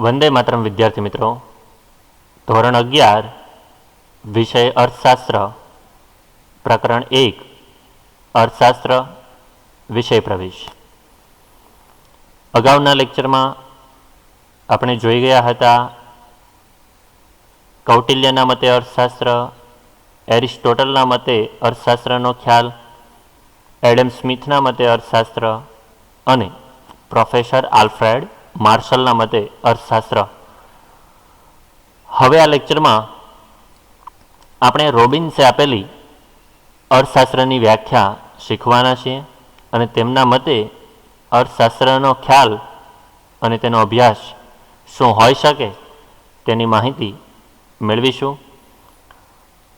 વંદે માતરમ વિદ્યાર્થી મિત્રો, ધોરણ 11 વિષય અર્થશાસ્ત્ર, પ્રકરણ 1 અર્થશાસ્ત્ર વિષય પ્રવેશ. અગાઉના લેક્ચરમાં આપણે જોઈ ગયા હતા કૌટિલ્યના મતે અર્થશાસ્ત્ર, એરિસ્ટોટલના મતે અર્થશાસ્ત્રનો ખ્યાલ, એડમ સ્મિથના મતે અર્થશાસ્ત્ર અને પ્રોફેસર આલ્ફ્રેડ માર્શલના મતે અર્થશાસ્ત્ર. હવે આ લેક્ચરમાં આપણે રોબિન્સે આપેલી અર્થશાસ્ત્રની વ્યાખ્યા શીખવાના છીએ અને તેમના મતે અર્થશાસ્ત્રનો ખ્યાલ અને તેનો અભ્યાસ શું હોઈ શકે તેની માહિતી મેળવીશું.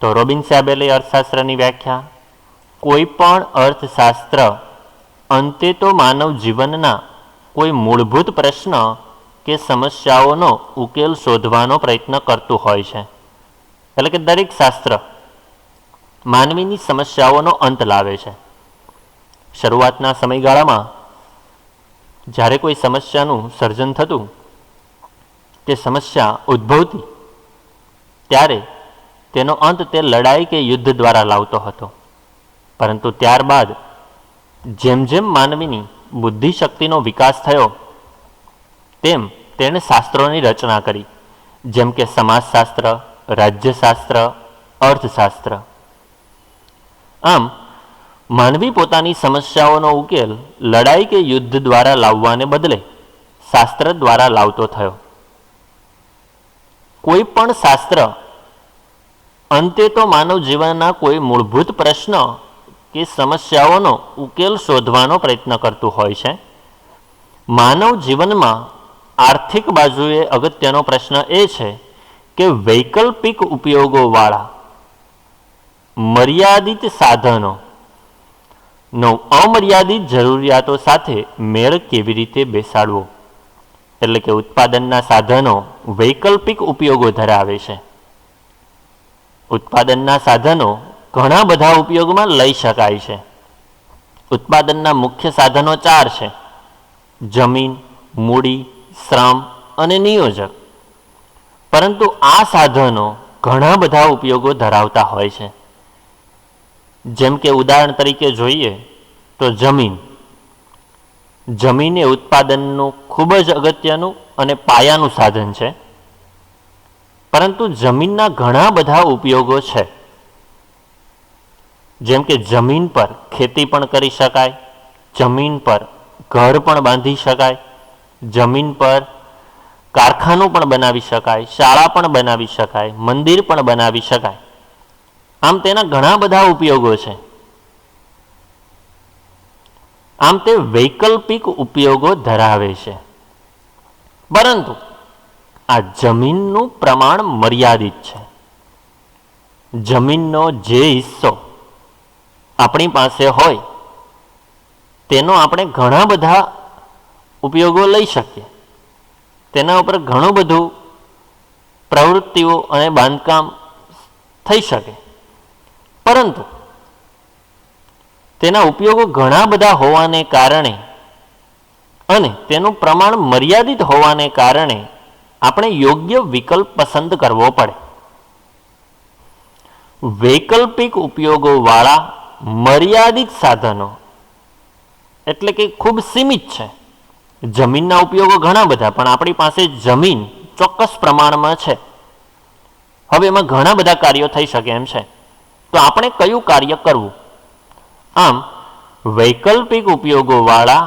તો રોબિન્સે આપેલી અર્થશાસ્ત્રની વ્યાખ્યા: કોઈ પણ અર્થશાસ્ત્ર અંતે તો માનવ જીવનના કોઈ મૂળભૂત પ્રશ્ન કે સમસ્યાઓનો ઉકેલ શોધવાનો પ્રયત્ન કરતું હોય છે. એટલે કે દરેક શાસ્ત્ર માનવીની સમસ્યાઓનો અંત લાવે છે. શરૂઆતના સમયગાળામાં જ્યારે કોઈ સમસ્યાનું સર્જન થતું કે સમસ્યા ઉદ્ભવતી, ત્યારે તેનો અંત તે લડાઈ કે યુદ્ધ દ્વારા લાવતો હતો. પરંતુ ત્યારબાદ જેમ જેમ માનવીની બુદ્ધિશક્તિનો વિકાસ થયો તેમ તેણે શાસ્ત્રોની રચના કરી, જેમ કે સમાજશાસ્ત્ર, રાજ્યશાસ્ત્ર, અર્થશાસ્ત્ર. આમ માનવી પોતાની સમસ્યાઓનો ઉકેલ લડાઈ કે યુદ્ધ દ્વારા લાવવાને બદલે શાસ્ત્ર દ્વારા લાવતો થયો. કોઈ પણ શાસ્ત્ર અંતે તો માનવ જીવનના કોઈ મૂળભૂત પ્રશ્ન કે સમસ્યાઓનો ઉકેલ શોધવાનો પ્રયત્ન કરતું હોય છે. માનવ જીવનમાં આર્થિક બાજુએ અગત્યનો પ્રશ્ન એ છે કે વૈકલ્પિક ઉપયોગોવાળા મર્યાદિત સાધનોનો અમર્યાદિત જરૂરિયાતો સાથે મેળ કેવી રીતે બેસાડવો. એટલે કે ઉત્પાદનના સાધનો વૈકલ્પિક ઉપયોગો ધરાવે છે. ઉત્પાદનના સાધનો ઘણા બધા ઉપયોગમાં લઈ શકાય છે. ઉત્પાદનના મુખ્ય સાધનો 4 છે: જમીન, મૂડી, શ્રમ અને નિયોજક. પરંતુ આ સાધનો ઘણા બધા ઉપયોગો ધરાવતા હોય છે. જેમ કે ઉદાહરણ તરીકે જોઈએ તો જમીન એ ઉત્પાદનનું ખૂબ જ અગત્યનું અને પાયાનું સાધન છે. પરંતુ જમીનના ઘણા બધા ઉપયોગો છે. જેમ કે જમીન પર ખેતી પણ કરી શકાય, જમીન પર ઘર પણ બાંધી શકાય, જમીન પર કારખાનું પણ બનાવી શકાય, શાળા પણ બનાવી શકાય, મંદિર પણ બનાવી શકાય. આમ તેના ઘણા બધા ઉપયોગો છે. આમ તે વૈકલ્પિક ઉપયોગો ધરાવે છે. પરંતુ આ જમીનનું પ્રમાણ મર્યાદિત છે. જમીનનો જે હિસ્સો આપણી પાસે હોય તેનો આપણે ઘણા બધા ઉપયોગો લઈ શકીએ. તેના ઉપર ઘણું બધું પ્રવૃત્તિઓ અને બાંધકામ થઈ શકે. પરંતુ તેના ઉપયોગો ઘણા બધા હોવાને કારણે અને તેનું પ્રમાણ મર્યાદિત હોવાને કારણે આપણે યોગ્ય વિકલ્પ પસંદ કરવો પડે. વૈકલ્પિક ઉપયોગોવાળા મર્યાદિત સાધનો એટલે કે ખૂબ સીમિત છે. જમીનના ઉપયોગો ઘણા બધા, પણ આપણી પાસે જમીન ચોક્કસ પ્રમાણમાં છે. હવે એમાં ઘણા બધા કાર્યો થઈ શકે એમ છે. તો આપણે કયું કાર્ય કરવું? આમ વૈકલ્પિક ઉપયોગોવાળા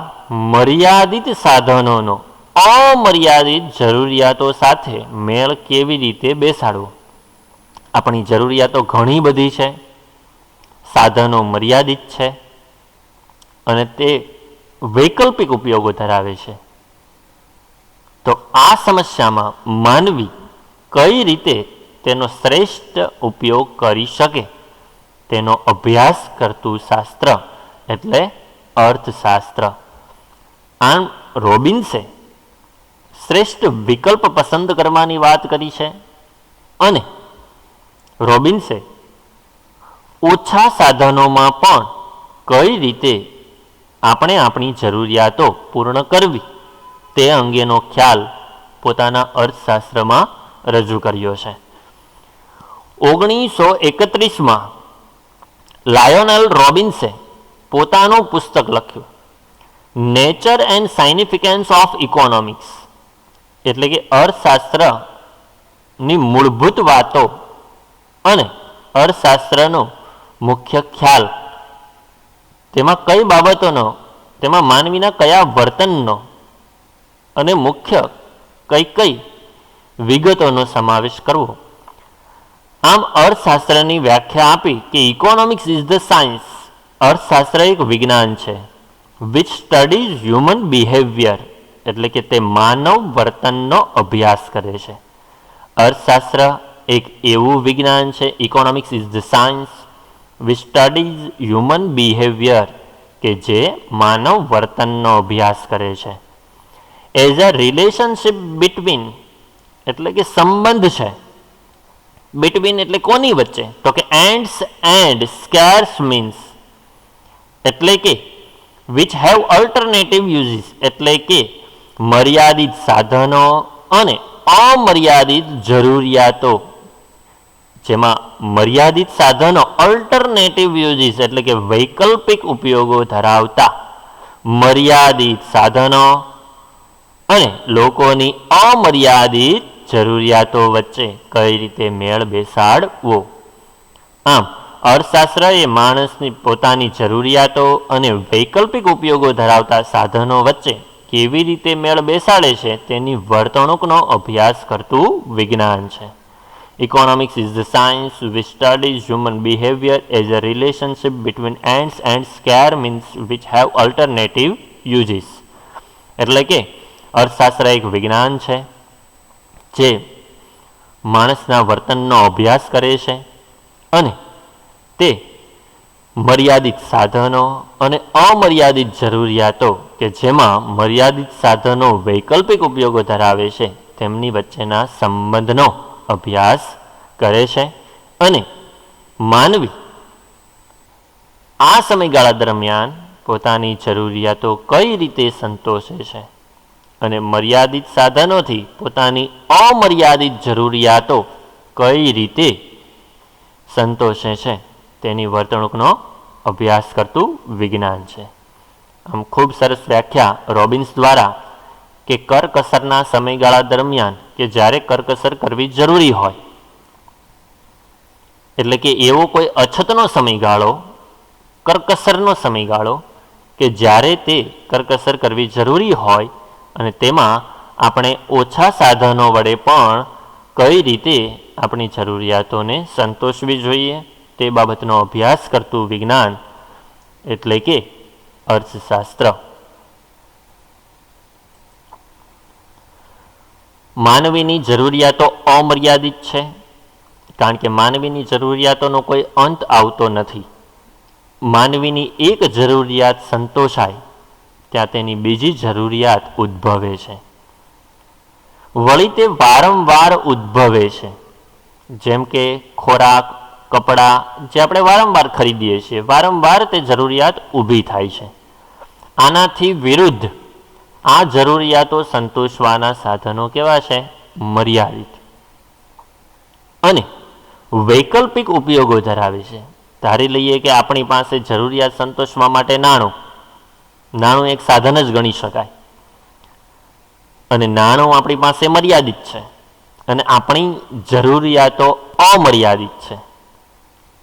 મર્યાદિત સાધનોનો અમર્યાદિત જરૂરિયાતો સાથે મેળ કેવી રીતે બેસાડવો? આપણી જરૂરિયાતો ઘણી બધી છે, સાધનો મર્યાદિત છે અને તે વૈકલ્પિક ઉપયોગો ધરાવે છે. તો આ સમસ્યામાં માનવી કઈ રીતે તેનો શ્રેષ્ઠ ઉપયોગ કરી શકે તેનો અભ્યાસ કરતું શાસ્ત્ર એટલે અર્થશાસ્ત્ર. આમ રોબિન્સે શ્રેષ્ઠ વિકલ્પ પસંદ કરવાની વાત કરી છે અને રોબિન્સે ઓછા સાધનોમાં પણ કઈ રીતે આપણે આપણી જરૂરિયાતો પૂર્ણ કરવી તે અંગેનો ખ્યાલ પોતાના અર્થશાસ્ત્રમાં રજૂ કર્યો છે. 1931માં લાયોનેલ રોબિન્સે પોતાનું પુસ્તક લખ્યું નેચર એન્ડ સાઇનિફિકન્સ ઓફ ઇકોનોમિક્સ, એટલે કે અર્થશાસ્ત્રની મૂળભૂત વાતો અને અર્થશાસ્ત્રનો મુખ્ય ખ્યાલ, તેમાં કઈ બાબતોનો, તેમાં માનવીના કયા વર્તનનો અને મુખ્ય કઈ કઈ વિગતોનો સમાવેશ કરવો. આમ અર્થશાસ્ત્રની વ્યાખ્યા આપી કે ઇકોનોમિક્સ ઇઝ ધ સાયન્સ, અર્થશાસ્ત્ર એક વિજ્ઞાન છે, વિચ સ્ટડીઝ હ્યુમન બિહેવિયર, એટલે કે તે માનવ વર્તનનો અભ્યાસ કરે છે. અર્થશાસ્ત્ર એક એવું વિજ્ઞાન છે, economics is the science which studies human behaviour, કે જે માનવ વર્તનનો અભ્યાસ કરે છે. એઝ અ રિલેશનશિપ બિટવીન, એટલે કે સંબંધ છે, બિટવીન એટલે કોની વચ્ચે, તો કે એન્ડ્સ એન્ડ સ્કેર્સ મીન્સ, એટલે કે વિચ હેવ અલ્ટરનેટિવ યુઝીસ, એટલે કે મર્યાદિત સાધનો અને અમર્યાદિત જરૂરિયાતો. જેમાં મર્યાદિત સાધનો અલ્ટરનેટિવ યુઝીસ, એટલે કે વૈકલ્પિક ઉપયોગો ધરાવતા મર્યાદિત સાધનો અને લોકોની અમર્યાદિત જરૂરિયાતો વચ્ચે કઈ રીતે મેળ બેસાડવો. આમ અર્થશાસ્ત્ર એ માણસની પોતાની જરૂરિયાતો અને વૈકલ્પિક ઉપયોગો ધરાવતા સાધનો વચ્ચે કેવી રીતે મેળ બેસાડે છે તેની વર્તણૂકનો અભ્યાસ કરતું વિજ્ઞાન છે. Economics is the science which studies human behaviour as a relationship between ends and scarce means which have alternative uses. એટલે કે અર્થશાસ્ત્ર એક વિજ્ઞાન છે જે માણસના વર્તનનો અભ્યાસ કરે છે અને તે મર્યાદિત સાધનો અને અમર્યાદિત જરૂરિયાતો, કે જેમાં મર્યાદિત સાધનો વૈકલ્પિક ઉપયોગો ધરાવે છે, તેમની વચ્ચેના સંબંધનો અભ્યાસ કરે છે અને માનવી આ સમયગાળા દરમિયાન પોતાની જરૂરિયાતો કઈ રીતે સંતોષે છે અને મર્યાદિત સાધનોથી પોતાની અમર્યાદિત જરૂરિયાતો કઈ રીતે સંતોષે છે તેની વર્તણૂકનો અભ્યાસ કરતું વિજ્ઞાન છે. આમ ખૂબ સરસ વ્યાખ્યા રોબિન્સ દ્વારા કે કરકસરના સમયગાળા દરમિયાન કે જ્યારે કરકસર કરવી જરૂરી હોય, એટલે કે એવો કોઈ અછતનો સમયગાળો, કરકસરનો સમયગાળો કે જ્યારે તે કરકસર કરવી જરૂરી હોય અને તેમાં આપણે ઓછા સાધનો વડે પણ કઈ રીતે આપણી જરૂરિયાતોને સંતોષવી જોઈએ તે બાબતનો અભ્યાસ કરતું વિજ્ઞાન એટલે કે અર્થશાસ્ત્ર. માનવીની જરૂરિયાતો અમર્યાદિત છે, કારણ કે માનવીની જરૂરિયાતોનો કોઈ અંત આવતો નથી. માનવીની એક જરૂરિયાત સંતોષાય ત્યાં તેની બીજી જરૂરિયાત ઉદ્ભવે છે. વળી તે વારંવાર ઉદ્ભવે છે, જેમ કે ખોરાક, કપડાં જે આપણે વારંવાર ખરીદીએ છીએ, વારંવાર તે જરૂરિયાત ઊભી થાય છે. આનાથી વિરુદ્ધ આ જરૂરિયાતો સંતોષવાના સાધનો કેવા છે? મર્યાદિત અને વૈકલ્પિક ઉપયોગો ધરાવે છે. ધારી લઈએ કે આપણી પાસે જરૂરિયાત સંતોષવા માટે નાણું એક સાધન જ ગણી શકાય અને નાણું આપણી પાસે મર્યાદિત છે અને આપણી જરૂરિયાતો અમર્યાદિત છે.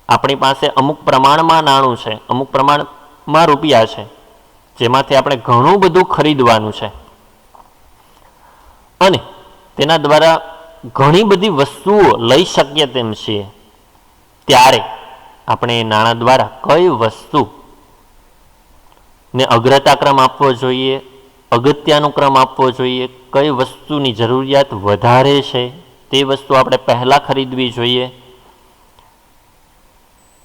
આપણી પાસે અમુક પ્રમાણમાં નાણું છે, અમુક પ્રમાણમાં રૂપિયા છે, જેમાંથી આપણે ઘણું બધું ખરીદવાનું છે અને તેના દ્વારા ઘણી બધી વસ્તુઓ લઈ શકીએ તેમ છીએ. ત્યારે આપણે એ નાણાં દ્વારા કઈ વસ્તુ ને અગ્રતા ક્રમ આપવો જોઈએ, અગત્યનો ક્રમ આપવો જોઈએ, કઈ વસ્તુની જરૂરિયાત વધારે છે તે વસ્તુ આપણે પહેલાં ખરીદવી જોઈએ.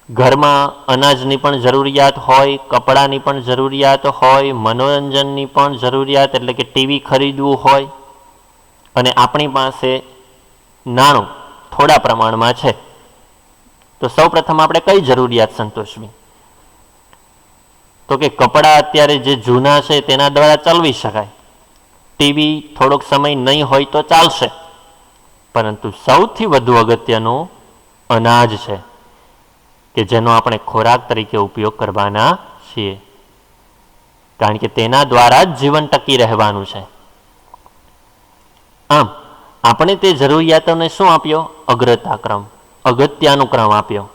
ઘરમાં અનાજની પણ જરૂરિયાત હોય, કપડાની પણ જરૂરિયાત હોય, મનોરંજનની પણ જરૂરિયાત એટલે કે ટીવી ખરીદવું હોય અને આપણી પાસે નાણું થોડા પ્રમાણમાં છે, તો સૌપ્રથમ આપણે કઈ જરૂરિયાત સંતોષવી? તો કે કપડાં અત્યારે જે જૂના છે તેના દ્વારા ચલાવી શકાય, ટીવી થોડોક સમય નહીં હોય તો ચાલશે, પરંતુ સૌથી વધુ અગત્યનું અનાજ છે કે જેનો આપણે ખોરાક તરીકે ઉપયોગ કરવાના છીએ, કારણ કે તેના દ્વારા જ જીવન ટકી રહેવાનું છે. આમ આપણે તે જરૂરિયાતોને શું આપ્યો? અગ્રતાક્રમ, અગત્યાનુક્રમ આપ્યો,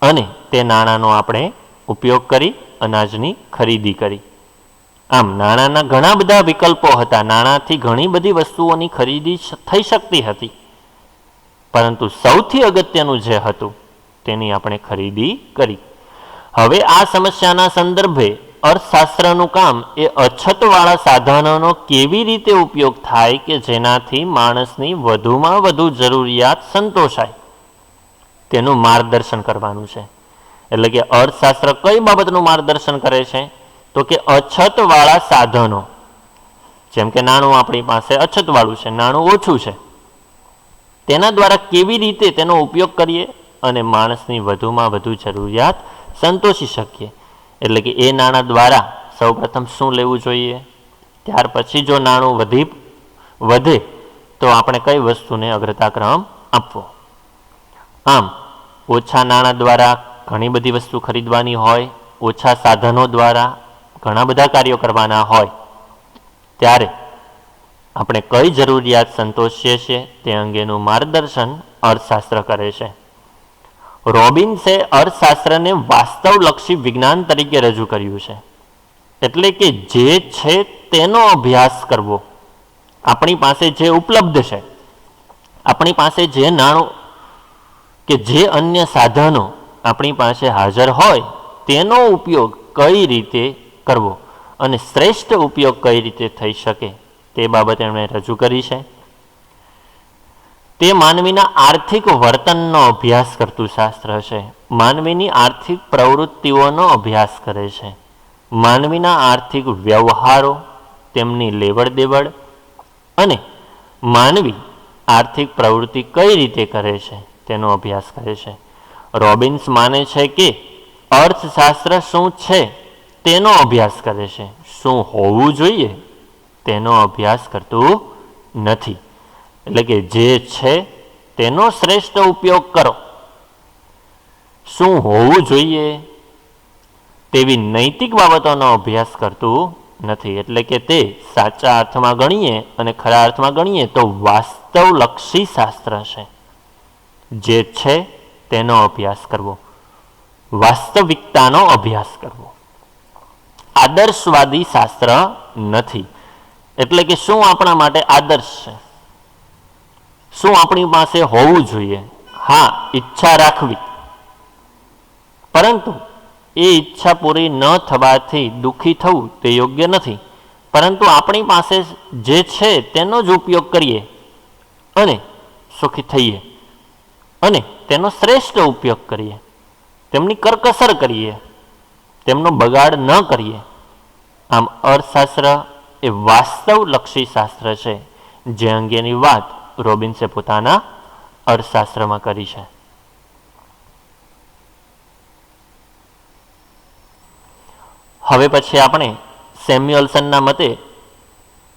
અને તે નાણાંનો આપણે ઉપયોગ કરી અનાજની ખરીદી કરી. આમ નાણાંના ઘણા બધા વિકલ્પો હતા, નાણાંથી ઘણી બધી વસ્તુઓની ખરીદી થઈ શકતી હતી, પરંતુ સૌથી અગત્યનું જે હતું તેની આપણે ખરીદી કરી. હવે આ સમસ્યાના સંદર્ભે અર્થશાસ્ત્રનું કામ એ અછતવાળા સાધનોનો કેવી રીતે ઉપયોગ થાય કે જેનાથી માણસની વધુમાં વધુ જરૂરિયાત સંતોષાય તેનું માર્ગદર્શન કરવાનું છે. એટલે કે અર્થશાસ્ત્ર કઈ બાબતનું માર્ગદર્શન કરે છે? તો કે અછતવાળા સાધનો, જેમ કે નાણું આપણી પાસે અછતવાળું છે, નાણું ઓછું છે, તેના દ્વારા કેવી રીતે તેનો ઉપયોગ કરીએ અને માણસની વધુમાં વધુ જરૂરિયાત સંતોષી શકીએ. એટલે કે એ નાણાં દ્વારા સૌપ્રથમ શું લેવું જોઈએ, ત્યાર પછી જો નાણું વધે તો આપણે કઈ વસ્તુને અગ્રતાક્રમ આપવો. આમ ઓછા નાણાં દ્વારા ઘણી બધી વસ્તુ ખરીદવાની હોય, ઓછા સાધનો દ્વારા ઘણા બધા કાર્યો કરવાના હોય, ત્યારે આપણે કઈ જરૂરિયાત સંતોષીએ છીએ તે અંગેનું માર્ગદર્શન અર્થશાસ્ત્ર કરે છે. રોબિન્સે અર્થશાસ્ત્રને વાસ્તવલક્ષી વિજ્ઞાન તરીકે રજૂ કર્યું છે. એટલે કે જે છે તેનો અભ્યાસ કરવો, આપણી પાસે જે ઉપલબ્ધ છે, આપણી પાસે જે નાણું કે જે અન્ય સાધનો આપણી પાસે હાજર હોય તેનો ઉપયોગ કઈ રીતે કરવો અને શ્રેષ્ઠ ઉપયોગ કઈ રીતે થઈ શકે તે બાબતે એમણે રજૂ કરી છે. તે માનવીના આર્થિક વર્તનનો અભ્યાસ કરતું શાસ્ત્ર છે, માનવીની આર્થિક પ્રવૃત્તિઓનો અભ્યાસ કરે છે, માનવીના આર્થિક વ્યવહારો, તેમની લેવડ દેવડ અને માનવી આર્થિક પ્રવૃત્તિ કઈ રીતે કરે છે તેનો અભ્યાસ કરે છે. રોબિન્સ માને છે કે અર્થશાસ્ત્ર શું છે તેનો અભ્યાસ કરે છે, શું હોવું જોઈએ તેનો અભ્યાસ કરતું નથી. એટલે કે જે છે તેનો શ્રેષ્ઠ ઉપયોગ કરો, શું હોવું જોઈએ તેવી નૈતિક બાબતોનો અભ્યાસ કરતું નથી. એટલે કે તે સાચા અર્થમાં ગણીએ અને ખરા અર્થમાં ગણીએ તો વાસ્તવલક્ષી શાસ્ત્ર છે. જે છે તેનો અભ્યાસ કરવો, વાસ્તવિકતાનો અભ્યાસ કરવો, આદર્શવાદી શાસ્ત્ર નથી. એટલે કે શું આપણા માટે આદર્શ છે, શું આપણી પાસે હોવું જોઈએ? હા, ઈચ્છા રાખવી, પરંતુ એ ઈચ્છા પૂરી ન થવાથી દુઃખી થવું તે યોગ્ય નથી. પરંતુ આપણી પાસે જે છે તેનો જ ઉપયોગ કરીએ અને સુખી થઈએ અને તેનો શ્રેષ્ઠ ઉપયોગ કરીએ, તેમની કરકસર કરીએ, તેમનો બગાડ ન કરીએ. આમ અર્થશાસ્ત્ર એ વાસ્તવલક્ષી શાસ્ત્ર છે, જે અંગેની વાત રોબિન્સે પોતાના અર્થશાસ્ત્રમાં કરી છે. હવે પછી આપણે સેમ્યુઅલ્સનના મતે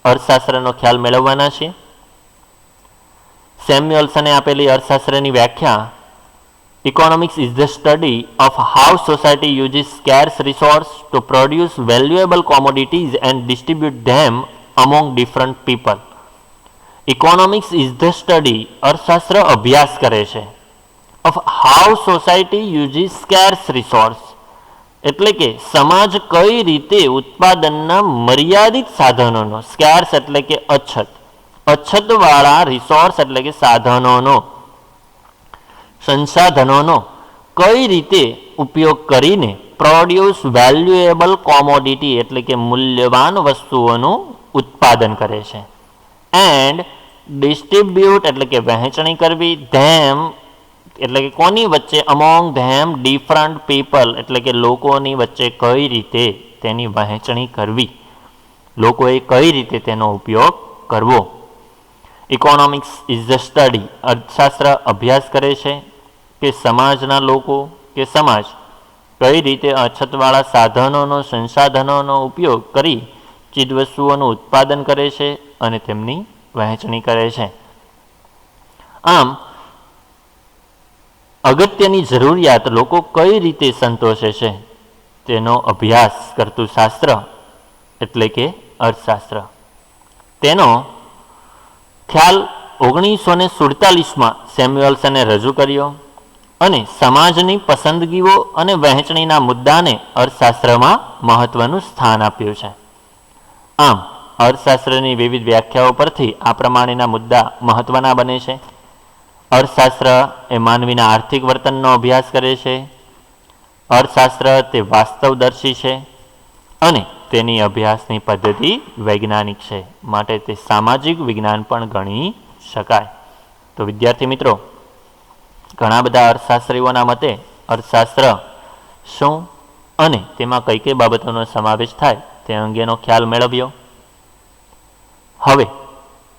અર્થશાસ્ત્રનો ખ્યાલ મેળવવાના છીએ. સેમ્યુઅલ્સને આપેલી અર્થશાસ્ત્રની વ્યાખ્યા: economics is the study of how society uses scarce resource to produce valuable commodities and distribute them among different people. Economics is the study, અર્થશાસ્ત્ર અભ્યાસ કરે છે, of how society uses scarce resource, એટલે કે સમાજ કઈ રીતે ઉત્પાદનના મર્યાદિત સાધનોનો, સ્કેર્સ એટલે કે અછત, અછતવાળા રિસોર્સ એટલે કે સાધનોનો, સંસાધનોનો કઈ રીતે ઉપયોગ કરીને પ્રોડ્યુસ વેલ્યુએબલ કોમોડિટી એટલે કે મૂલ્યવાન વસ્તુઓનું ઉત્પાદન કરે છે, એન્ડ ડિસ્ટ્રીબ્યુટ એટલે કે વહેંચણી કરવી, ધેમ એટલે કે કોની વચ્ચે, અમોંગ ધેમ ડિફરન્ટ પીપલ એટલે કે લોકોની વચ્ચે કઈ રીતે તેની વહેંચણી કરવી, લોકોએ કઈ રીતે તેનો ઉપયોગ કરવો. ઇકોનોમિક્સ ઇઝ ધ સ્ટડી, અર્થશાસ્ત્ર અભ્યાસ કરે છે કે સમાજના લોકો કે સમાજ કઈ રીતે અછતવાળા સાધનોનો, સંસાધનોનો ઉપયોગ કરી ચીજવસ્તુઓનું ઉત્પાદન કરે છે અને તેમની વહેંચણી કરે છે. આમ અગત્યની જરૂરિયાત લોકો કઈ રીતે સંતોષે છે તેનો અભ્યાસ કરતું શાસ્ત્ર એટલે કે અર્થશાસ્ત્ર. તેનો ખ્યાલ 1947માં સેમ્યુઅલ્સને રજૂ કર્યો અને સમાજની પસંદગીઓ અને વહેંચણીના મુદ્દાને અર્થશાસ્ત્રમાં મહત્વનું સ્થાન આપ્યું છે. આમ અર્થશાસ્ત્રની વિવિધ વ્યાખ્યાઓ પરથી આ પ્રમાણેના મુદ્દા મહત્વના બને છે. અર્થશાસ્ત્ર એ માનવીના આર્થિક વર્તનનો અભ્યાસ કરે છે. અર્થશાસ્ત્ર તે વાસ્તવદર્શી છે અને તેની અભ્યાસની પદ્ધતિ વૈજ્ઞાનિક છે, માટે તે સામાજિક વિજ્ઞાન પણ ગણી શકાય. તો વિદ્યાર્થી મિત્રો, ઘણા બધા અર્થશાસ્ત્રીઓના મતે અર્થશાસ્ત્ર શું અને તેમાં કઈ કઈ બાબતોનો સમાવેશ થાય તે અંગેનો ખ્યાલ મેળવ્યો. હવે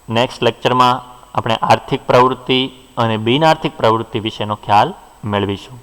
નેક્સ્ટ લેક્ચરમાં આપણે આર્થિક પ્રવૃત્તિ અને બિન આર્થિક પ્રવૃત્તિ વિશેનો ખ્યાલ મેળવીશું.